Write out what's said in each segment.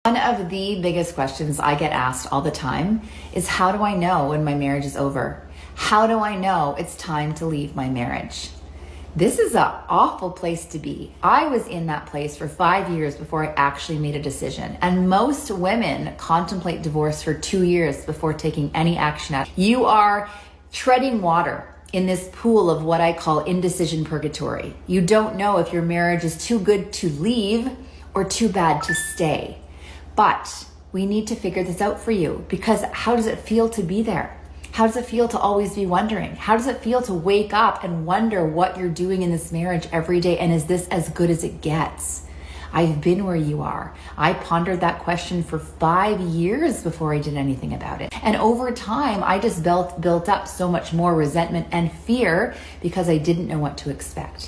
One of the biggest questions I get asked all the time is, how do I know when my marriage is over? How do I know it's time to leave my marriage? This is an awful place to be. I was in that place for 5 years before I actually made a decision. And most women contemplate divorce for 2 years before taking any action. You are treading water in this pool of what I call indecision purgatory. You don't know if your marriage is too good to leave or too bad to stay. But we need to figure this out for you, because how does it feel to be there? How does it feel to always be wondering? How does it feel to wake up and wonder what you're doing in this marriage every day? And is this as good as it gets? I've been where you are. I pondered that question for 5 years before I did anything about it. And over time, I just built up so much more resentment and fear because I didn't know what to expect.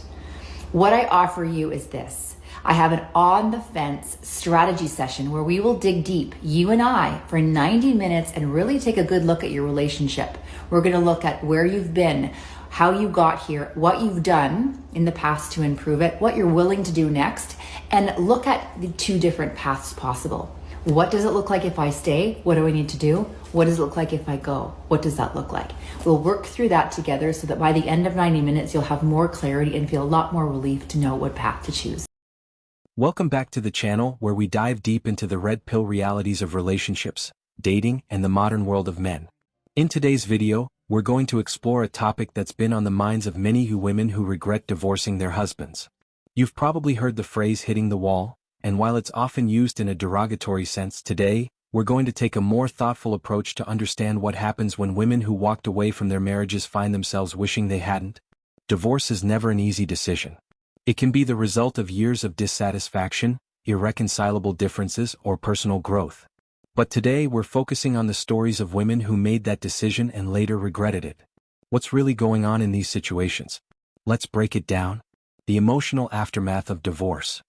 What I offer you is this. I have an on-the-fence strategy session where we will dig deep, you and I, for 90 minutes and really take a good look at your relationship. We're going to look at where you've been, how you got here, what you've done in the past to improve it, what you're willing to do next, and look at the 2 different paths possible. What does it look like if I stay? What do I need to do? What does it look like if I go? What does that look like? We'll work through that together so that by the end of 90 minutes, you'll have more clarity and feel a lot more relief to know what path to choose. Welcome back to the channel where we dive deep into the red pill realities of relationships, dating, and the modern world of men. In today's video, we're going to explore a topic that's been on the minds of many women who regret divorcing their husbands. You've probably heard the phrase hitting the wall, and while it's often used in a derogatory sense today, we're going to take a more thoughtful approach to understand what happens when women who walked away from their marriages find themselves wishing they hadn't. Divorce is never an easy decision. It can be the result of years of dissatisfaction, irreconcilable differences, or personal growth. But today we're focusing on the stories of women who made that decision and later regretted it. What's really going on in these situations? Let's break it down. The emotional aftermath of divorce.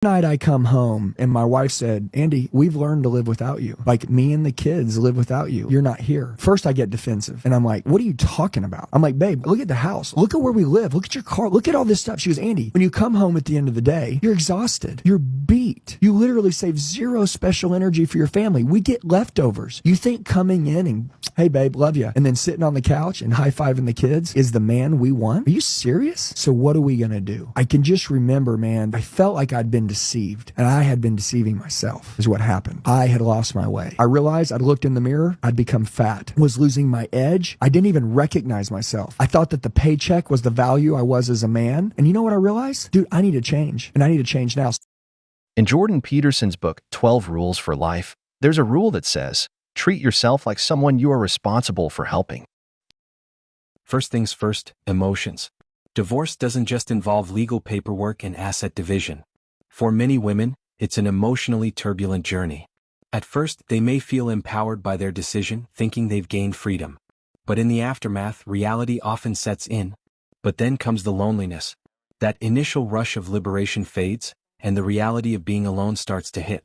Night I come home and my wife said, Andy, we've learned to live without you. Like, me and the kids live without you. You're not here. First I get defensive and I'm like, what are you talking about? I'm like, babe, look at the house. Look at where we live. Look at your car. Look at all this stuff. She goes, Andy, when you come home at the end of the day, you're exhausted. You're beat. You literally save 0 special energy for your family. We get leftovers. You think coming in and, hey babe, love you, and then sitting on the couch and high-fiving the kids is the man we want? Are you serious? So what are we gonna do? I can just remember, man, I felt like I'd been deceived, and I had been deceiving myself is what happened. I had lost my way. I realized I'd looked in the mirror, I'd become fat, was losing my edge. I didn't even recognize myself. I thought that the paycheck was the value I was as a man. And you know what I realized? Dude, I need to change, and I need to change now. In Jordan Peterson's book, 12 Rules for Life, there's a rule that says, treat yourself like someone you are responsible for helping. First things first, emotions. Divorce doesn't just involve legal paperwork and asset division. For many women, it's an emotionally turbulent journey. At first, they may feel empowered by their decision, thinking they've gained freedom. But in the aftermath, reality often sets in. But then comes the loneliness. That initial rush of liberation fades, and the reality of being alone starts to hit.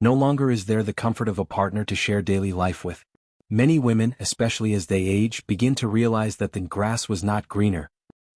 No longer is there the comfort of a partner to share daily life with. Many women, especially as they age, begin to realize that the grass was not greener.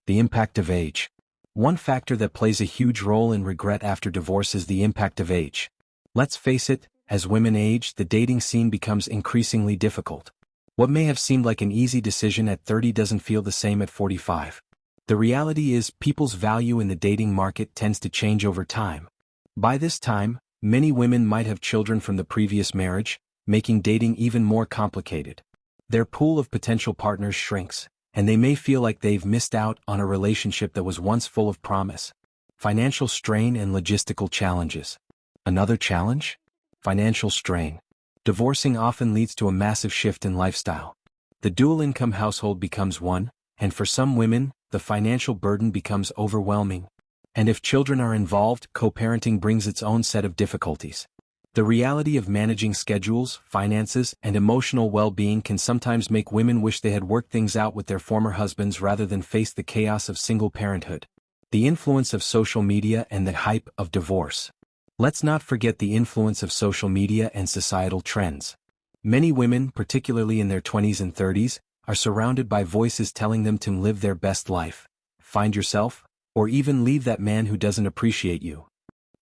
The impact of age. One factor that plays a huge role in regret after divorce is the impact of age. Let's face it, as women age, the dating scene becomes increasingly difficult. What may have seemed like an easy decision at 30 doesn't feel the same at 45. The reality is, people's value in the dating market tends to change over time. By this time, many women might have children from the previous marriage, making dating even more complicated. Their pool of potential partners shrinks, and they may feel like they've missed out on a relationship that was once full of promise. Financial strain and logistical challenges. Another challenge? Financial strain. Divorcing often leads to a massive shift in lifestyle. The dual-income household becomes one, and for some women, the financial burden becomes overwhelming. And if children are involved, co-parenting brings its own set of difficulties. The reality of managing schedules, finances, and emotional well-being can sometimes make women wish they had worked things out with their former husbands rather than face the chaos of single parenthood. The influence of social media and the hype of divorce. Let's not forget the influence of social media and societal trends. Many women, particularly in their 20s and 30s, are surrounded by voices telling them to live their best life, find yourself, or even leave that man who doesn't appreciate you.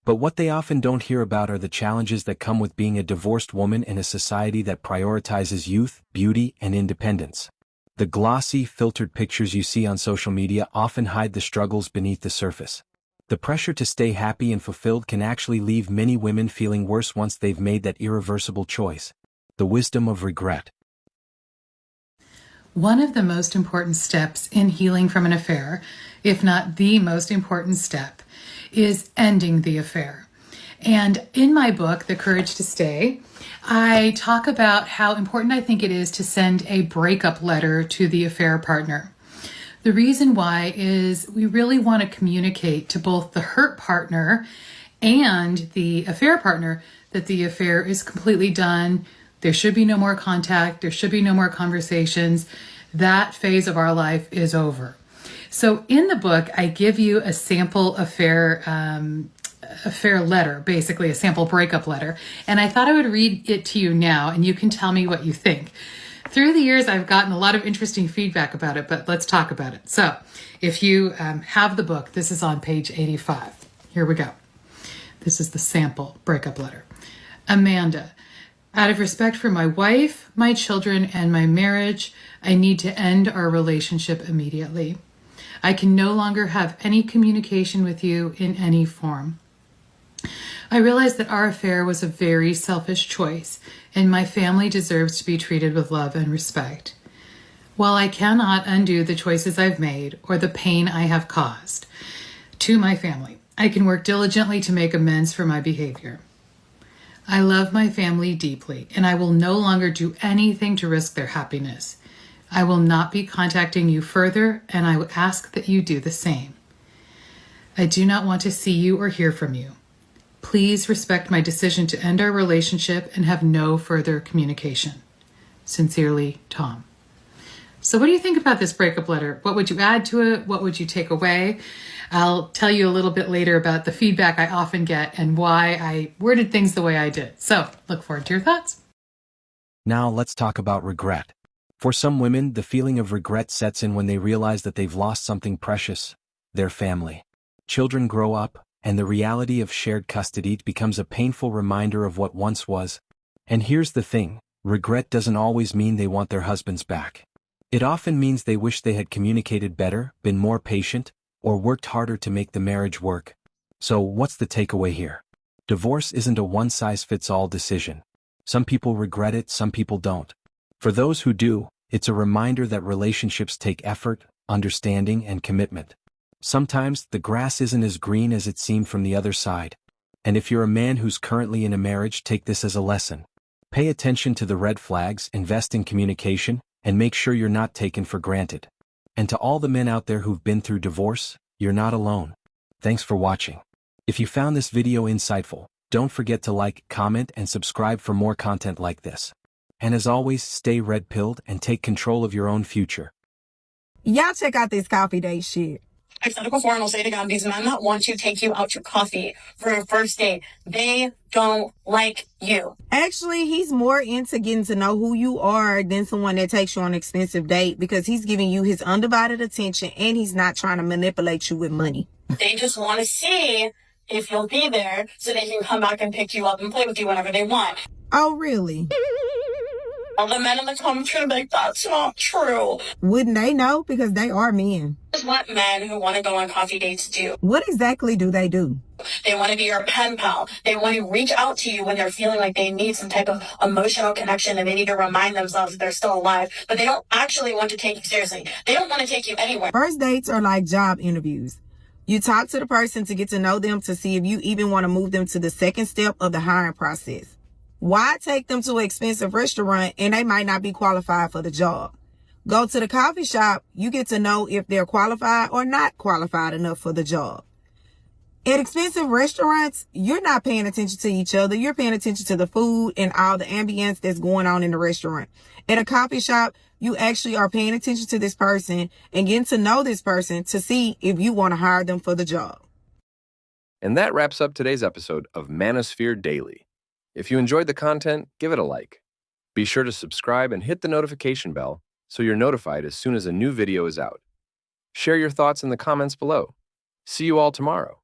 But what they often don't hear about are the challenges that come with being a divorced woman in a society that prioritizes youth, beauty, and independence. The glossy, filtered pictures you see on social media often hide the struggles beneath the surface. The pressure to stay happy and fulfilled can actually leave many women feeling worse once they've made that irreversible choice. The wisdom of regret. One of the most important steps in healing from an affair, if not the most important step, is ending the affair. And in my book, The Courage to Stay, I talk about how important I think it is to send a breakup letter to the affair partner. The reason why is we really want to communicate to both the hurt partner and the affair partner that the affair is completely done. There should be no more contact. There should be no more conversations. That phase of our life is over. So in the book, I give you a sample affair letter, basically a sample breakup letter. And I thought I would read it to you now, and you can tell me what you think. Through the years, I've gotten a lot of interesting feedback about it, but let's talk about it. So if you have the book, this is on page 85. Here we go. This is the sample breakup letter. Amanda, out of respect for my wife, my children, and my marriage, I need to end our relationship immediately. I can no longer have any communication with you in any form. I realize that our affair was a very selfish choice, and my family deserves to be treated with love and respect. While I cannot undo the choices I've made or the pain I have caused to my family, I can work diligently to make amends for my behavior. I love my family deeply, and I will no longer do anything to risk their happiness. I will not be contacting you further, and I ask that you do the same. I do not want to see you or hear from you. Please respect my decision to end our relationship and have no further communication. Sincerely, Tom. So what do you think about this breakup letter? What would you add to it? What would you take away? I'll tell you a little bit later about the feedback I often get and why I worded things the way I did. So look forward to your thoughts. Now let's talk about regret. For some women, the feeling of regret sets in when they realize that they've lost something precious, their family. Children grow up, and the reality of shared custody becomes a painful reminder of what once was. And here's the thing, regret doesn't always mean they want their husbands back. It often means they wish they had communicated better, been more patient, or worked harder to make the marriage work. So what's the takeaway here? Divorce isn't a one-size-fits-all decision. Some people regret it, some people don't. For those who do, it's a reminder that relationships take effort, understanding, and commitment. Sometimes, the grass isn't as green as it seemed from the other side. And if you're a man who's currently in a marriage, take this as a lesson. Pay attention to the red flags, invest in communication, and make sure you're not taken for granted. And to all the men out there who've been through divorce, you're not alone. Thanks for watching. If you found this video insightful, don't forget to like, comment, and subscribe for more content like this. And as always, stay red-pilled and take control of your own future. Y'all check out this coffee date shit. I've said it before and I'll say it again. These men that want to take you out to coffee for a first date, they don't like you. Actually, he's more into getting to know who you are than someone that takes you on an expensive date because he's giving you his undivided attention and he's not trying to manipulate you with money. They just want to see if you'll be there so they can come back and pick you up and play with you whenever they want. Oh, really? All the men in the comments are like, that's not true. Wouldn't they know? Because they are men. This is what men who want to go on coffee dates do. What exactly do they do? They want to be your pen pal. They want to reach out to you when they're feeling like they need some type of emotional connection and they need to remind themselves that they're still alive, but they don't actually want to take you seriously. They don't want to take you anywhere. First dates are like job interviews. You talk to the person to get to know them to see if you even want to move them to the second step of the hiring process. Why take them to an expensive restaurant and they might not be qualified for the job? Go to the coffee shop, you get to know if they're qualified or not qualified enough for the job. At expensive restaurants, you're not paying attention to each other. You're paying attention to the food and all the ambience that's going on in the restaurant. At a coffee shop, you actually are paying attention to this person and getting to know this person to see if you want to hire them for the job. And that wraps up today's episode of Manosphere Daily. If you enjoyed the content, give it a like. Be sure to subscribe and hit the notification bell so you're notified as soon as a new video is out. Share your thoughts in the comments below. See you all tomorrow.